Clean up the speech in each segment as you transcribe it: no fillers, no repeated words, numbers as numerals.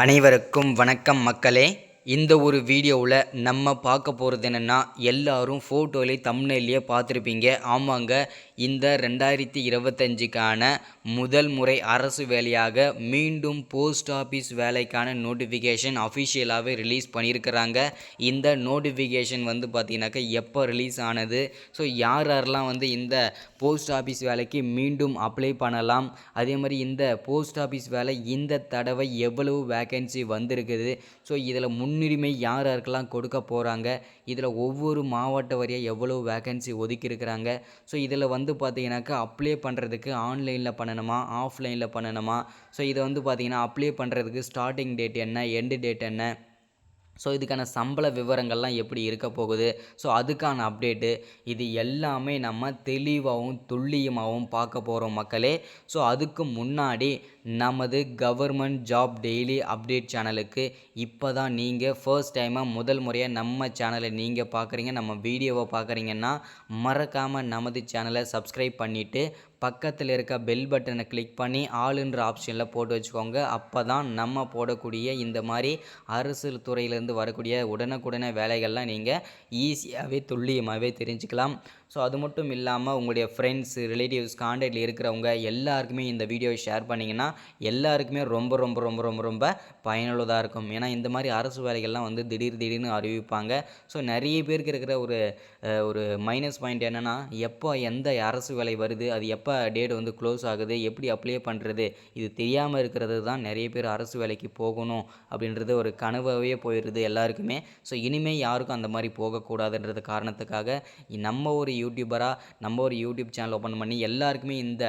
அனைவருக்கும் வணக்கம் மக்களே. இந்த ஒரு வீடியோவில் நம்ம பார்க்க போகிறது என்னென்னா, எல்லாரும் ஃபோட்டோலே தம்ப்நெயிலே பார்த்துருப்பீங்க. ஆமாங்க, இந்த 2025க்கான முதல் முறை அரசு வேலையாக மீண்டும் போஸ்ட் ஆஃபீஸ் வேலைக்கான நோட்டிஃபிகேஷன் அஃபிஷியலாகவே ரிலீஸ் பண்ணியிருக்கிறாங்க. இந்த நோட்டிஃபிகேஷன் பார்த்தீங்கன்னாக்கா எப்போ ரிலீஸ் ஆனது, ஸோ யாரெல்லாம் இந்த போஸ்ட் ஆஃபீஸ் வேலைக்கு மீண்டும் அப்ளை பண்ணலாம், அதே மாதிரி இந்த போஸ்ட் ஆஃபீஸ் வேலை இந்த தடவை எவ்வளவு வேக்கன்சி வந்திருக்குது, ஸோ இதில் முன்னுரிமை யாருக்கெல்லாம் கொடுக்க போகிறாங்க, இதில் ஒவ்வொரு மாவட்ட வாரியாக எவ்வளோ வேக்கன்சி ஒதுக்கியிருக்கிறாங்க, ஸோ இதில் பார்த்தீங்கன்னாக்கா அப்ளை பண்ணுறதுக்கு ஆன்லைனில் பண்ணணுமா ஆஃப்லைனில் பண்ணணுமா, ஸோ இதை பார்த்தீங்கன்னா அப்ளை பண்ணுறதுக்கு ஸ்டார்டிங் டேட் என்ன, எண்டு டேட் என்ன, ஸோ இதுக்கான சம்பள விவரங்கள்லாம் எப்படி இருக்க போகுது, ஸோ அதுக்கான அப்டேட்டு இது எல்லாமே நம்ம தெளிவாகவும் துல்லியமாகவும் பார்க்க போகிறோம் மக்களே. ஸோ அதுக்கு முன்னாடி நமது கவர்மெண்ட் ஜாப் டெய்லி அப்டேட் சேனலுக்கு இப்போ தான் நீங்கள் ஃபர்ஸ்ட் டைமாக முதல் முறையாக நம்ம சேனலை நீங்கள் பார்க்குறீங்க, நம்ம வீடியோவை பார்க்குறீங்கன்னா மறக்காமல் நமது சேனலை சப்ஸ்கிரைப் பண்ணிவிட்டு பக்கத்தில் இருக்க பெல் பட்டனை கிளிக் பண்ணி ஆளுன்ற ஆப்ஷனில் போட்டு வச்சுக்கோங்க. அப்போ தான் நம்ம போடக்கூடிய இந்த மாதிரி அரசு துறையிலேருந்து வரக்கூடிய உடனுக்குடனே வேலைகள்லாம் நீங்கள் ஈஸியாகவே துல்லியமாகவே தெரிஞ்சுக்கலாம். ஸோ அது மட்டும் இல்லாமல் உங்களுடைய ஃப்ரெண்ட்ஸ், ரிலேட்டிவ்ஸ், கான்டாக்டில் இருக்கிறவங்க எல்லாருக்குமே இந்த வீடியோவை ஷேர் பண்ணிங்கன்னா எல்லாருக்குமே ரொம்ப ரொம்ப ரொம்ப ரொம்ப ரொம்ப பயனுள்ளதாக இருக்கும். ஏன்னா இந்த மாதிரி அரசு வேலைகள்லாம் திடீர்னு அறிவிப்பாங்க. ஸோ நிறைய பேருக்கு இருக்கிற ஒரு மைனஸ் பாயிண்ட் என்னென்னா, எப்போ எந்த அரசு வேலை வருது, அது எப்போ டேட் க்ளோஸ் ஆகுது, எப்படி அப்ளை பண்ணுறது, இது தெரியாமல் இருக்கிறது தான் நிறைய பேர் அரசு வேலைக்கு போகணும் அப்படின்றது ஒரு கனவாகவே போயிடுது எல்லாருக்குமே. ஸோ இனிமேல் யாருக்கும் அந்த மாதிரி போகக்கூடாதுன்றது காரணத்துக்காக நம்ம ஒரு யூடியூப் சேனல் ஓப்பன் பண்ணி எல்லாருக்குமே இந்த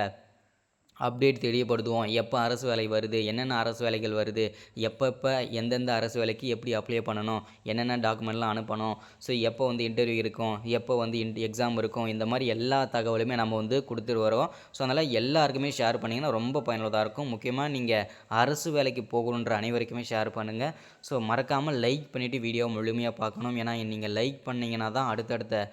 அப்டேட் தெரியப்படுத்துவோம். எப்போ அரசு வேலை வருது, என்னென்ன அரசு வேலைகள் வருது, எப்பப்போ எந்தெந்த அரசு வேலைக்கு எப்படி அப்ளை பண்ணணும், என்னென்ன டாக்குமெண்ட்லாம் அனுப்பணும், ஸோ எப்போ இன்டர்வியூ இருக்கும், எப்போ எக்ஸாம் இருக்கும், இந்த மாதிரி எல்லா தகவலுமே நம்ம கொடுத்துட்டு வரோம். ஸோ அதனால் எல்லாருக்குமே ஷேர் பண்ணிங்கன்னா ரொம்ப பயனுள்ளதாக இருக்கும். முக்கியமாக நீங்கள் அரசு வேலைக்கு போகணுன்ற அனைவருக்குமே ஷேர் பண்ணுங்கள். ஸோ மறக்காமல் லைக் பண்ணிவிட்டு வீடியோ முழுமையாக பார்க்கணும். ஏன்னா நீங்கள் லைக் பண்ணிங்கன்னா தான் அடுத்தடுத்த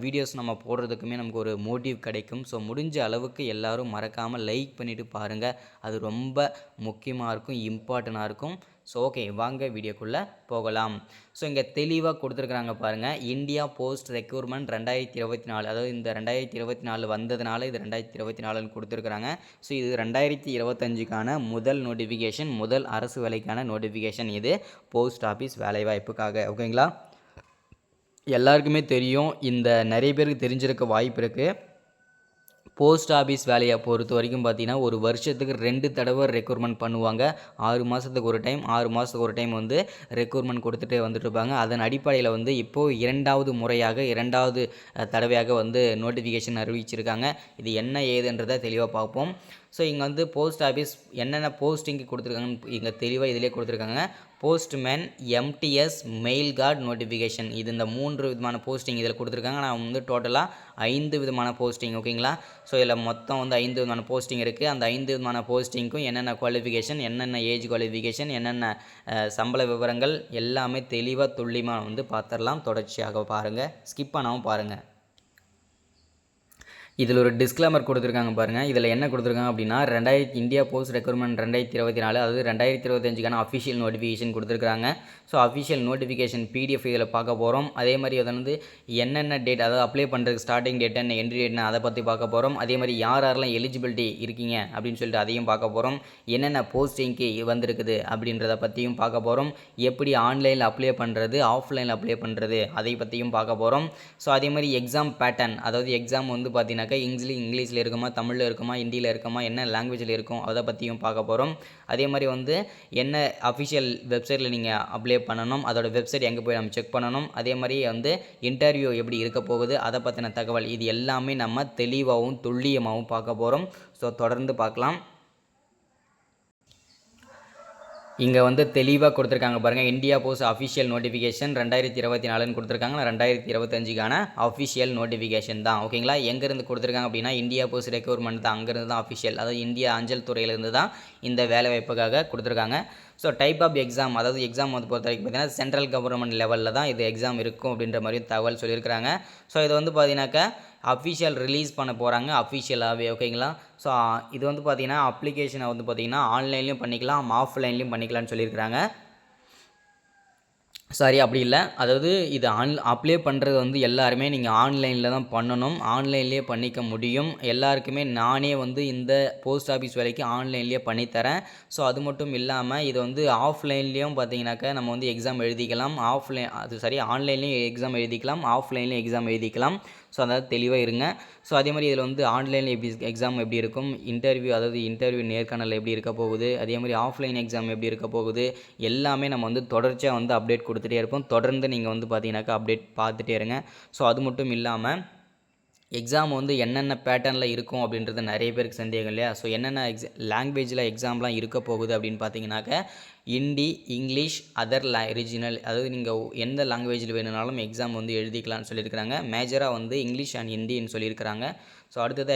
வீடியோஸ் நம்ம போடுறதுக்குமே நமக்கு ஒரு மோட்டிவ் கிடைக்கும். ஸோ முடிஞ்ச அளவுக்கு எல்லோரும் மறக்காமல் லைக் பண்ணிவிட்டு பாருங்கள். அது ரொம்ப முக்கியமாக இருக்கும், இம்பார்ட்டண்ட்டாக இருக்கும். ஸோ ஓகே, வாங்க வீடியோக்குள்ளே போகலாம். ஸோ இங்கே தெளிவாக கொடுத்துருக்குறாங்க பாருங்கள். இந்தியா போஸ்ட் ரெக்ரூட்மெண்ட் 2024, அதாவது இந்த 2024 வந்ததுனால இது 2024ன்னு கொடுத்துருக்குறாங்க. ஸோ இது 2025க்கான முதல் நோட்டிஃபிகேஷன், முதல் அரசு வேலைக்கான நோட்டிஃபிகேஷன். இது போஸ்ட் ஆஃபீஸ் வேலைவாய்ப்புக்காக. ஓகேங்களா, எல்லாருக்குமே தெரியும், இந்த நிறைய பேருக்கு தெரிஞ்சிருக்க வாய்ப்பு இருக்குது. போஸ்ட் ஆஃபீஸ் வேலையை பொறுத்த வரைக்கும் பார்த்தீங்கன்னா ஒரு வருஷத்துக்கு 2 தடவை ரெக்ரூட்மெண்ட் பண்ணுவாங்க. 6 மாதத்துக்கு ஒரு டைம் ரெக்ரூட்மெண்ட் கொடுத்துட்டு வந்துட்டுருப்பாங்க. அதன் அடிப்படையில் இப்போது 2வது முறையாக 2வது தடவையாக நோட்டிஃபிகேஷன் அறிவிச்சிருக்காங்க. இது என்ன ஏதுன்றதை தெளிவாக பார்ப்போம். ஸோ இங்கே போஸ்ட் ஆஃபீஸ் என்னென்ன போஸ்டிங்கு கொடுத்துருக்காங்கன்னு இங்கே தெளிவாக இதிலே கொடுத்துருக்காங்க. Postman, MTS, mail guard notification, இது இந்த 3 விதமான போஸ்டிங் இதில் கொடுத்துருக்காங்க. நான் டோட்டலாக 5 விதமான போஸ்டிங். ஓகேங்களா, ஸோ இதில் மொத்தம் 5 விதமான போஸ்டிங் இருக்குது. அந்த 5 விதமான போஸ்டிங்க்கும் என்னென்ன குவாலிஃபிகேஷன், என்னென்ன ஏஜ் குவாலிஃபிகேஷன், என்னென்ன சம்பள விவரங்கள் எல்லாமே தெளிவாக துல்லியமாக பார்த்துடலாம். தொடர்ச்சியாக பாருங்கள், ஸ்கிப் பண்ணாமல் பாருங்கள். இதில் ஒரு டிஸ்க்ளைமர் கொடுத்துருக்காங்க பாருங்கள். இதில் என்ன கொடுத்துருக்காங்க அப்படின்னா, இந்தியா போஸ்ட் ரெக்ரூட்மெண்ட் 2024, அதாவது 2025க்கான அஃபிஷியல் நோட்டிஃபிகேஷன் கொடுத்துருக்காங்க. ஸோ அஃபிஷியல் நோட்டிஃபிகேஷன் பிடிஎஃப் இதில் பார்க்க போகிறோம். அதே மாதிரி அதை என்னென்ன டேட், அதாவது அப்ளை பண்ணுறதுக்கு ஸ்டார்டிங் டேட் என்ன, என்ட்ரி டேட்னு அதை பற்றி பார்க்க போகிறோம். அதே மாதிரி யாரெல்லாம் எலிஜிபிலிட்டி இருக்கீங்க அப்படின்னு சொல்லிட்டு அதையும் பார்க்க போகிறோம். என்னென்ன போஸ்டிங்க்கு வந்திருக்குது அப்படின்றத பற்றியும் பார்க்க போகிறோம். எப்படி ஆன்லைனில் அப்ளை பண்ணுறது, ஆஃப்லைனில் அப்ளை பண்ணுறது அதை பற்றியும் பார்க்க போகிறோம். ஸோ அதே மாதிரி எக்ஸாம் பேட்டர்ன், அதாவது எக்ஸாம் பார்த்தீங்கன்னா இங்கிலீஷில் இருக்குமா, தமிழில் இருக்குமா, ஹிந்தியில் இருக்குமா, என்ன லாங்குவேஜில் இருக்கும் அதை பற்றியும் பார்க்க போகிறோம். அதே மாதிரி என்ன அஃபிஷியல் வெப்சைட்டில் நீங்கள் அப்ளை பண்ணணும், அதோட வெப்சைட் எங்கே போய் நம்ம செக் பண்ணணும், அதே மாதிரி இன்டர்வியூ எப்படி இருக்க போகுது அதை பற்றின தகவல், இது எல்லாமே நம்ம தெளிவாகவும் துல்லியமாகவும் பார்க்க போகிறோம். ஸோ தொடர்ந்து பார்க்கலாம். இங்கே தெளிவாக கொடுத்துருக்காங்க பாருங்கள். இந்தியா போஸ்ட் அஃபிஷியல் நோட்டிஃபிகேஷன் 2024ன்னு கொடுத்துருக்காங்க. 2025க்கான அஃபிஷியல் நோட்டிஃபிகேஷன் தான். ஓகேங்களா, எங்கேருந்து கொடுத்துருக்காங்க அப்படின்னா இந்தியா போஸ்ட் ரெக்ரூட்மெண்ட் தான், அங்கேருந்து தான் அஃபிஷியல், அதாவது இந்திய அஞ்சல் துறையிலேருந்து தான் இந்த வேலை வாய்ப்புக்காக கொடுத்துருக்காங்க. ஸோ டைப் ஆஃப் எக்ஸாம், அதாவது எக்ஸாம் பொறுத்த வரைக்கும் பார்த்தீங்கன்னா சென்ட்ரல் கவர்மெண்ட் லெவலில் தான் இது எக்ஸாம் இருக்கும் அப்படின்ற மாதிரி தகவல் சொல்லியிருக்கிறாங்க. ஸோ இது பார்த்தீங்கன்னாக்கா அஃபிஷியல் ரிலீஸ் பண்ண போகிறாங்க அஃபிஷியலாகவே. ஓகேங்களா. ஸோ இது வந்து பார்த்திங்கன்னா அப்ளிகேஷனை வந்து பார்த்திங்கன்னா ஆன்லைன்லேயும் பண்ணிக்கலாம் ஆஃப்லைன்லேயும் பண்ணிக்கலாம்னு சொல்லியிருக்கிறாங்க. சாரி அப்படி இல்லை, அதாவது இது அப்ளை பண்ணுறது வந்து எல்லாருமே நீங்கள் ஆன்லைனில் தான் பண்ணணும், ஆன்லைன்லேயே பண்ணிக்க முடியும். எல்லாருக்குமே நானே வந்து இந்த போஸ்ட் ஆஃபீஸ் வேலைக்கு ஆன்லைன்லேயே பண்ணித்தரேன். ஸோ அது மட்டும் இல்லாமல் இது வந்து ஆஃப்லைன்லேயும் பார்த்தீங்கன்னாக்கா நம்ம வந்து எக்ஸாம் எழுதிக்கலாம். ஆன்லைன்லேயும் எக்ஸாம் எழுதிக்கலாம், ஆஃப்லைன்லேயும் எக்ஸாம் எழுதிக்கலாம். ஸோ அதாவது தெளிவாக இருங்க. ஸோ அதே மாதிரி இதில் வந்து ஆன்லைனில் எக்ஸாம் எப்படி இருக்கும், இன்டர்வியூ நேர்காணல் எப்படி இருக்க போகுது, அதே மாதிரி ஆஃப்லைன் எக்ஸாம் எப்படி இருக்க போகுது, எல்லாமே நம்ம வந்து தொடர்ச்சியாக வந்து அப்டேட் கொடுத்துட்டே இருப்போம். தொடர்ந்து நீங்கள் வந்து பார்த்தீங்கன்னாக்கா அப்டேட் பார்த்துட்டே இருங்க. ஸோ அது மட்டும் இல்லாமல் எக்ஸாம் வந்து என்னென்ன பேட்டர்னில் இருக்கும் அப்படின்றது நிறைய பேருக்கு சந்தேகம் இல்லையா. ஸோ என்னென்ன லாங்குவேஜில் எக்ஸாம்லாம் இருக்க போகுது அப்படின்னு பார்த்தீங்கன்னாக்க ஹிந்தி, இங்கிலீஷ், அதர் ரீஜினல், அதாவது நீங்கள் எந்த லாங்குவேஜில் வேணுனாலும் எக்ஸாம் வந்து எழுதிக்கலாம்னு சொல்லியிருக்கிறாங்க. மேஜராக வந்து இங்கிலீஷ் அண்ட் ஹிந்தின்னு சொல்லியிருக்கிறாங்க. ஸோ அடுத்தது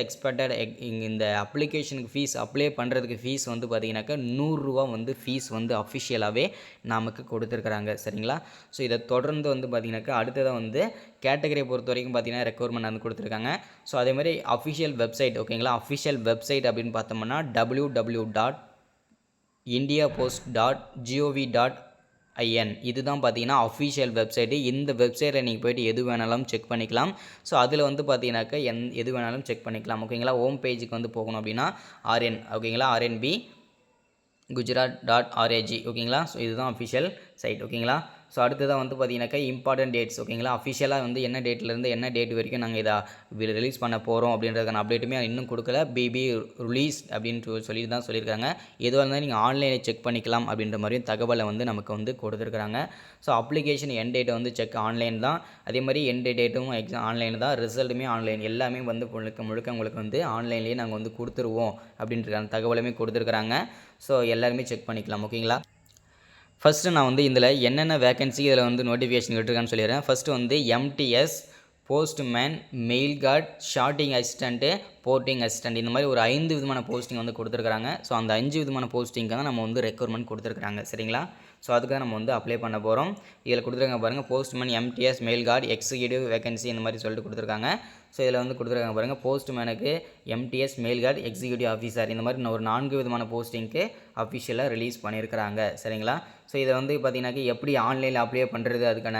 இந்த அப்ளிகேஷனுக்கு ஃபீஸ் அப்ளை பண்ணுறதுக்கு ஃபீஸ் வந்து பார்த்திங்கனாக்கா 100 ரூபா வந்து ஃபீஸ் வந்து அஃபிஷியலாகவே நமக்கு கொடுத்துருக்குறாங்க. சரிங்களா. ஸோ இதை தொடர்ந்து வந்து பார்த்திங்கனாக்கா அடுத்ததாக வந்து கேட்டகரியை பொறுத்த வரைக்கும் பார்த்திங்கன்னா ரெக்வயர்மெண்ட் வந்து கொடுத்துருக்காங்க. ஸோ அதேமாதிரி அஃபிஷியல் வெப்சைட். ஓகேங்களா. அஃபிஷியல் வெப்சைட் அப்படின்னு பார்த்தோம்னா www.indiapost.gov.in இதுதான் பார்த்தீங்கன்னா அஃபிஷியல் வெப்சைட்டு. இந்த வெப்சைட்டில் நீங்கள் போய்ட்டு எது வேணாலும் செக் பண்ணிக்கலாம். ஸோ அதில் வந்து பார்த்தீங்கன்னாக்கா எது வேணாலும் செக் பண்ணிக்கலாம். ஓகேங்களா. ஹோம் பேஜுக்கு வந்து போகணும் அப்படின்னா RN. ஓகேங்களா. RNB gujarat.org. ஓகேங்களா. ஸோ இதுதான் அஃபிஷியல் சைட். ஓகேங்களா. ஸோ அடுத்ததாக வந்து பார்த்தீங்கன்னாக்கா இம்பார்ட்டன்ட் டேட்ஸ். ஓகேங்களா. அஃபிஷியலாக வந்து என்ன டேட்லேருந்து என்ன டேட் வரைக்கும் நாங்கள் இதை ரிலீஸ் பண்ண போகிறோம் அப்படின்றதுக்கான அப்டேட்டுமே இன்னும் கொடுக்கல. ரிலீஸ் அப்படின்னு சொல்லியிருக்காங்க. எதுவாக இருந்தாலும் நீங்கள் ஆன்லைனில் செக் பண்ணிக்கலாம் அப்படின்ற மாதிரியும் தகவலை வந்து நமக்கு வந்து கொடுத்துருக்குறாங்க. ஸோ அப்ளிகேஷன் என் டேட்டை வந்து செக் ஆன்லைன் தான், அதே மாதிரி என் டேட்டும் எக்ஸாம் ஆன்லைன் தான், ரிசல்ட்டுமே ஆன்லைன், எல்லாமே வந்து முழுக்க உங்களுக்கு வந்து ஆன்லைன்லேயே நாங்கள் வந்து கொடுத்துருவோம் அப்படின்றதுக்கான தகவலுமே கொடுத்துருக்குறாங்க. ஸோ எல்லாருமே செக் பண்ணிக்கலாம். ஓகேங்களா. ஃபஸ்ட்டு நான் வந்து இதில் என்னென்ன வேகன்சி இதில் வந்து நோட்டிஃபிகேஷன் விட்டுருக்கான்னு சொல்லிடுறேன். ஃபஸ்ட்டு வந்து MTS, postman, mail card, sorting assistant, porting assistant, இந்த மாதிரி ஒரு 5 விதமான போஸ்டிங் வந்து கொடுத்துருக்காங்க. ஸோ அந்த 5 விதமான போஸ்டிங்காக தான் நம்ம வந்து ரெக்வயர்மெண்ட் கொடுத்துருக்காங்க. சரிங்களா. ஸோ அதுக்காக நம்ம வந்து அப்ளை பண்ண போகிறோம். இதில் கொடுத்துருக்காங்க பாருங்கள், postman, MTS, mail card, executive vacancy இந்த மாதிரி சொல்லிட்டு கொடுத்துருக்காங்க. ஸோ இதில் வந்து கொடுத்துருக்காங்க பாருங்கள், போஸ்ட்மேனுக்கு MTS, mail card, executive officer, இந்த மாதிரி ஒரு 4 விதமான போஸ்டிங்க்கு அஃபிஷியலாக ரிலீஸ் பண்ணியிருக்கிறாங்க. சரிங்களா. ஸோ இதை வந்து பார்த்தீங்கன்னாக்கா எப்படி ஆன்லைனில் அப்ளை பண்ணுறது அதுக்கான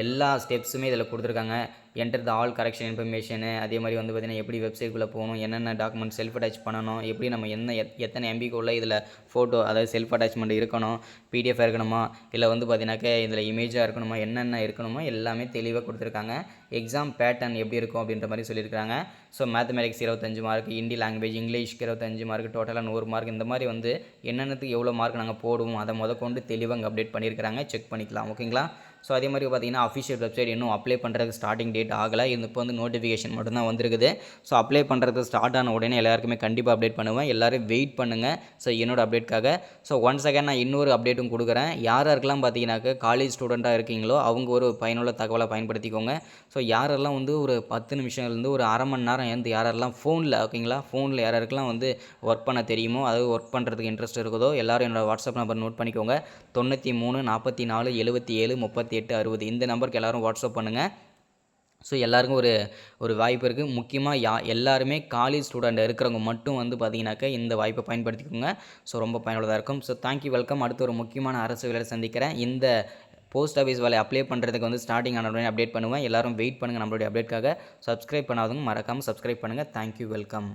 எல்லா ஸ்டெப்ஸுமே இதில் கொடுத்துருக்காங்க. Enter the all correction information, அதே மாதிரி வந்து பார்த்திங்கன்னா எப்படி வெப்சைட்குள்ளே போகணும், என்னென்ன டாக்குமெண்ட் செல்ஃப் அட்டாச் பண்ணணும், எப்படி நம்ம எத்தனை MBக்குள்ளே இதில் ஃபோட்டோ அதாவது செல்ஃப் அட்டாச்மெண்ட் இருக்கணும், PDF இருக்கணுமா, இல்லை வந்து பார்த்தீங்கன்னாக்கா இதில் இமேஜாக இருக்கணுமா, என்னென்ன இருக்கணுமோ எல்லாமே தெளிவாக கொடுத்துருக்காங்க. எக்ஸாம் பேட்டர்ன் எப்படி இருக்கும் அப்படின்ற மாதிரி சொல்லியிருக்காங்க. So mathematics 25 mark, Hindi language, இங்கிலீஷ்க்கு 25 மார்க், டோட்டலாக 100 மார்க், இந்த மாதிரி வந்து என்னென்னத்துக்கு எவ்வளோ மார்க் நாங்கள் போடுவோம் அதை கொண்டு தெளிவாக அங்கே அப்டேட் பண்ணியிருக்கிறாங்க. செக் பண்ணிக்கலாம். ஓகேங்களா. ஸோ அதே மாதிரி பார்த்தீங்கன்னா அஃபிஷியல் வெப்சைட் இன்னும் அப்ளை பண்ணுறதுக்கு ஸ்டார்டிங் டேட் ஆகலை. இப்போ வந்து நோட்டிஃபிகேஷன் மட்டும்தான் வந்திருக்குது. ஸோ அப்ளை பண்ணுறது ஸ்டார்ட் ஆன உடனே எல்லாருக்குமே கண்டிப்பாக அப்டேட் பண்ணுவேன். எல்லோரும் வெயிட் பண்ணுங்கள். ஸோ என்னோட அப்டேட்காக. ஸோ ஒன்ஸ் அகேன் நான் இன்னொரு அப்டேட்டும் கொடுக்குறேன். யாரெல்லாம் பார்த்தீங்கன்னாக்கா காலேஜ் ஸ்டூடெண்ட்டாக இருக்கீங்களோ அவங்க ஒரு பயனுள்ள தகவலை பயன்படுத்திக்கோங்க. ஸோ யாரெல்லாம் வந்து ஒரு 10 நிமிஷம்லேருந்து ஒரு அரை மணி நேரம் யாரெல்லாம் ஃபோனில், ஓகேங்களா, ஃபோனில் யாருக்கெல்லாம் வந்து ஒர்க் பண்ண தெரியுமோ, அதாவது ஒர்க் பண்ணுறதுக்கு இன்ட்ரெஸ்ட் இருக்குதோ எல்லாரும் என்னோடய வாட்ஸ்அப் நம்பர் நோட் பண்ணிக்கோங்க. 93 44 77 38 60 இந்த நம்பருக்கு எல்லோரும் வாட்ஸ்அப் பண்ணுங்கள். ஸோ எல்லாருக்கும் ஒரு வாய்ப்பு இருக்குது. முக்கியமாக எல்லாருமே காலேஜ் ஸ்டூடெண்ட் இருக்கிறவங்க மட்டும் வந்து பார்த்தீங்கன்னாக்கா இந்த வாய்ப்பை பயன்படுத்திக்கோங்க. ஸோ ரொம்ப பயனுள்ளதாக இருக்கும். So thank you, welcome. அடுத்து ஒரு முக்கியமான அரசு வேலை சந்திக்கிறேன். இந்த போஸ்ட் ஆஃபீஸ் வேலை அப்ளை பண்ணுறதுக்கு வந்து ஸ்டார்டிங் ஆன உடனே அப்டேட் பண்ணுவேன். எல்லோரும் வெயிட் பண்ணுங்கள் நம்மளுடைய அப்டேட்காக. சப்ஸ்கிரைப் பண்ணாதவங்க மறக்காமல் சப்ஸ்கிரைப் பண்ணுங்கள். Thank you, welcome.